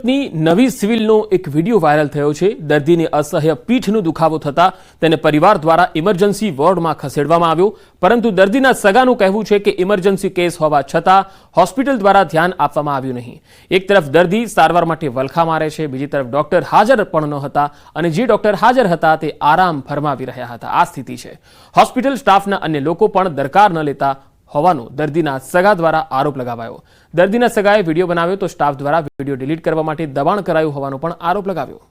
સુરતની નવી સિવિલનો એક વિડીયો વાયરલ થયો છે। દર્દીને અસહ્ય પીઠનો દુખાવો થતા તેને પરિવાર દ્વારા ઇમરજન્સી વોર્ડમાં ખસેડવામાં આવ્યો, પરંતુ દર્દીના સગાનું કહેવું છે કે ઇમરજન્સી કેસ હોવા છતાં હોસ્પિટલ દ્વારા ધ્યાન આપવામાં આવ્યું નહીં। એક તરફ દર્દી સારવાર માટે વલખા મારે છે, બીજી તરફ ડોક્ટર હાજર પણ ન હતા અને જે ડોક્ટર હાજર હતા તે આરામ ફરમાવી રહ્યા હતા। આ સ્થિતિ છે। હોસ્પિટલ સ્ટાફના અન્ય લોકો પણ દરકાર ન લેતા હોવાનો દર્દીના સગા દ્વારા આરોપ લગાવાયો। દર્દીના સગાએ વિડીયો બનાવ્યો તો સ્ટાફ દ્વારા વિડીયો ડિલીટ કરવા માટે દબાણ કરાયું હોવાનો પણ આરોપ લગાવ્યો।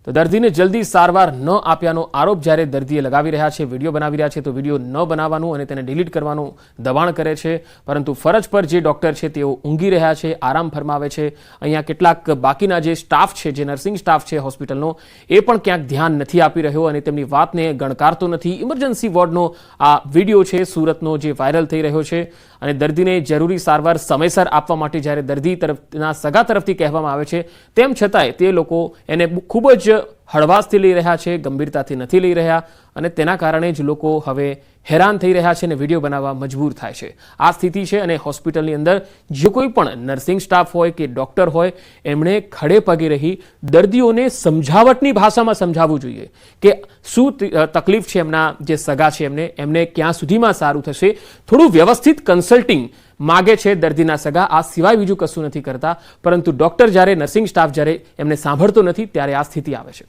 તો દર્દીને જલ્દી સારવાર ન આપ્યાનો આરોપ જ્યારે દર્દીએ લગાવી રહ્યા છે, વિડીયો બનાવી રહ્યા છે, તો વિડીયો ન બનાવવાનું અને તેને ડિલીટ કરવાનું દબાણ કરે છે, પરંતુ ફરજ પર જે ડોક્ટર છે તેઓ ઊંઘી રહ્યા છે, આરામ ફરમાવે છે। અહીંયા કેટલાક બાકીના જે સ્ટાફ છે, જે નર્સિંગ સ્ટાફ છે હોસ્પિટલનો, એ પણ ક્યાંક ધ્યાન નથી આપી રહ્યો અને તેમની વાતને ગણકારતો નથી। ઇમરજન્સી વોર્ડનો આ વિડીયો છે સુરતનો, જે વાયરલ થઈ રહ્યો છે અને દર્દીને જરૂરી સારવાર સમયસર આપવા માટે જ્યારે દર્દી તરફના સગા તરફથી કહેવામાં આવે છે, તેમ છતાંય તે લોકો એને ખૂબ જ હળવાશથી લઈ રહ્યા છે, ગંભીરતાથી નથી લઈ રહ્યા અને તેના કારણે જ લોકો હવે હેરાન થઈ રહ્યા છે અને વિડીયો બનાવવા મજબૂર થાય છે। આ સ્થિતિ છે અને હોસ્પિટલની અંદર જે કોઈ પણ નર્સિંગ સ્ટાફ હોય કે ડોક્ટર હોય, એમણે ખડે પગે રહી દર્દીઓને સમજાવટની ભાષામાં સમજાવવું જોઈએ કે શું તકલીફ છે એમના જે સગા છે એમને ક્યાં સુધીમાં સારું થશે। થોડું વ્યવસ્થિત કન્સલ્ટિંગ માગે છે દર્દીના સગા, આ સિવાય બીજું કશું નથી કરતા, પરંતુ ડોક્ટર જ્યારે, નર્સિંગ સ્ટાફ જ્યારે એમને સાંભળતો નથી ત્યારે આ સ્થિતિ આવે છે।